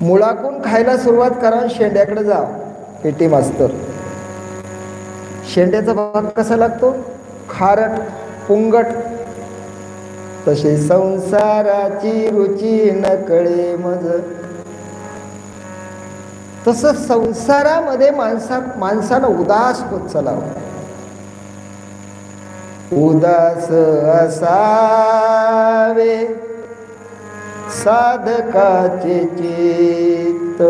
मुळाकून खायला सुरुवात करा, शेंड्याकडे जा. पेटी मास्तर, शेंड्याचा भाग कसा लागतो? खारट, पुंगट. तसे संसाराची रुची न कळे मज. तसं संसारामध्ये माणसानं उदास होत चालावं. उदास असावे साधकाचे चित्त,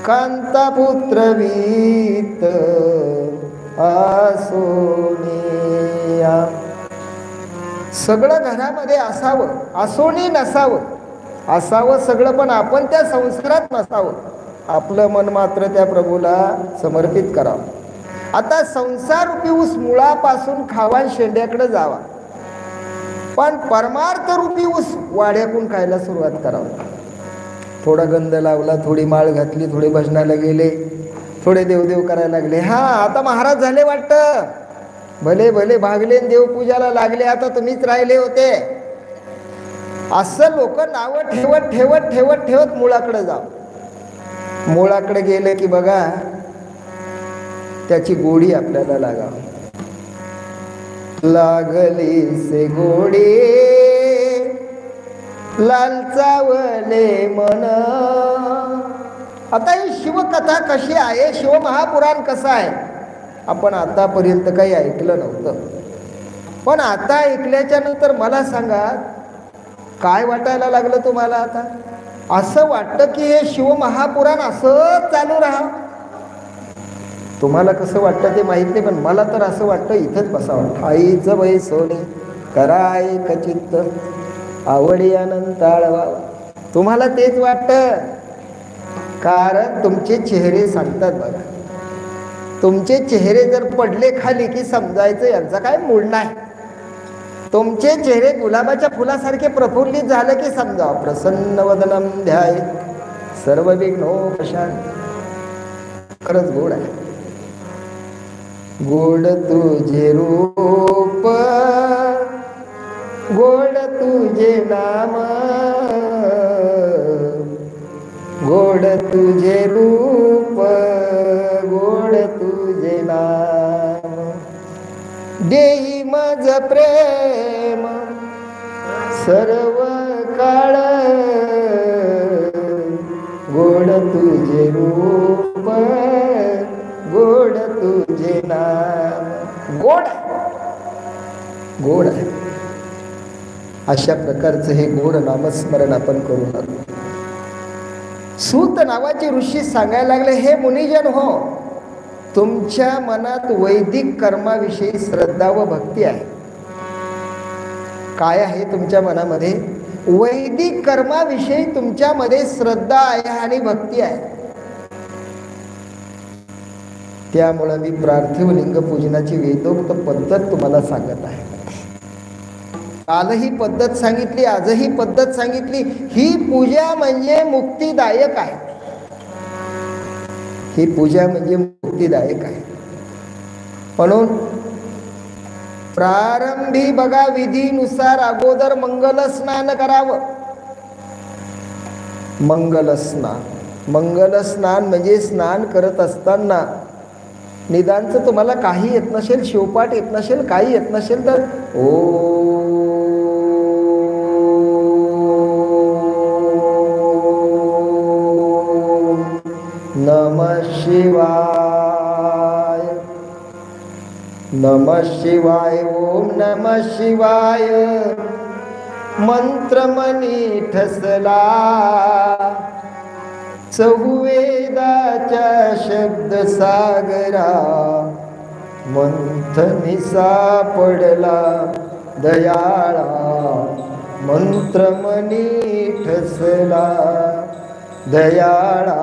कांतापुत्र वीत आसोनिया. सगळं घरामध्ये असावं, आसोनी नसावं. असावं सगळं, पण आपण त्या संसारात नसावं. आपलं मन मात्र त्या प्रभूला समर्पित करावं. आता संसार रूपी ऊस मुळापासून खावा, शेंड्याकडे जावा. पण परमार्थ रूपी ऊस वाड्याकून खायला सुरुवात करावं. थोडा गंध लावला, थोडी माळ घातली, थोडे भजनाला गेले, थोडे देवदेव करायला लागले. हा, आता महाराज झाले वाटतं. भले भले भागले, देवपूजाला लागले, आता तुम्हीच राहिले होते. असं लोक नावं ठेवत ठेवत ठेवत ठेवत मुळाकडे जाव. मुळाकडे गेले की बघा त्याची गोडी आपल्याला लागाव. लागली से गोडी लालचावले मन. आता ही शिवकथा कशी आहे, शिवमहापुराण कसं आहे, आपण आतापर्यंत काही ऐकलं नव्हतं. पण आता ऐकल्याच्या नंतर मला सांगा, काय वाटायला लागलं तुम्हाला? आता असं वाटतं की हे शिवमहापुराण असंच चालू राहा. तुम्हाला कसं वाटतं ते माहित नाही, पण मला तर असं वाटतं इथंच बसावं. आईचं वय सोने कराय कचित्त, आवडी अनंत आळवावा. तुम्हाला तेच वाटतं, कारण तुमचे चेहरे सांगतात बघा. तुमचे चेहरे जर पडले खाली की समजायचं यांचा काय मूड नाही. तुमचे चेहरे गुलाबाच्या फुलासारखे प्रफुल्लित झाले की समजा प्रसन्न वदनम ध्याय सर्व विघ्नोपशांत. खरंच गोड आहे. गोड तुझे रूप, गोड तुझे नाम, गोड तुझे रूप, गोड तुझे नाम. देही मज प्रेम सर्व काळ, गोड तुझे रूप, गोड तुझे नाम. गोड गोड आहे. अशा प्रकारचं हे गोड नामस्मरण आपण करू लागलो. सूत नावाचे ऋषी सांगायला लागले, हे मुनिजन हो, तुमच्या मनात वैदिक कर्माविषयी श्रद्धा व भक्ती आहे. काय आहे तुमच्या मनामध्ये? वैदिक कर्माविषयी तुमच्यामध्ये श्रद्धा आहे आणि भक्ती आहे. त्यामुळे मी पार्थिव लिंग पूजनाची वेदोक्त पद्धत तुम्हाला सांगत आहे. कालही पद्धत सांगितली, आजही पद्धत सांगितली. ही पूजा म्हणजे मुक्तिदायक आहे. ही पूजा म्हणजे मुक्तिदायक आहे. म्हणून प्रारंभी बघा विधीनुसार अगोदर मंगल स्नान करावं. मंगल स्नान, मंगल स्नान म्हणजे स्नान करत असताना निदानचं तुम्हाला काही येत नसेल, शिवपाठ येत नसेल, काही येत नसेल तर ओम नमः शिवाय, नमः शिवाय, ओम नमः शिवाय मंत्र मनी ठसला. चहुवेदाच्या शब्द सागरा मंथनी सापडला दयाळा. मंत्रमनी ठसला दयाळा,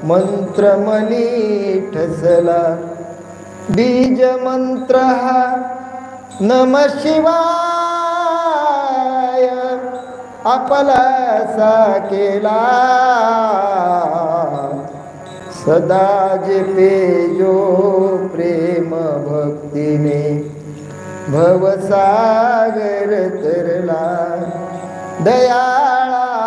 मंत्रमनी ठसला. बीज मंत्र हा नमः शिवाय आपलासा केला. सदा जपे जो प्रेम भक्तीने भवसागर तरला. दयाळा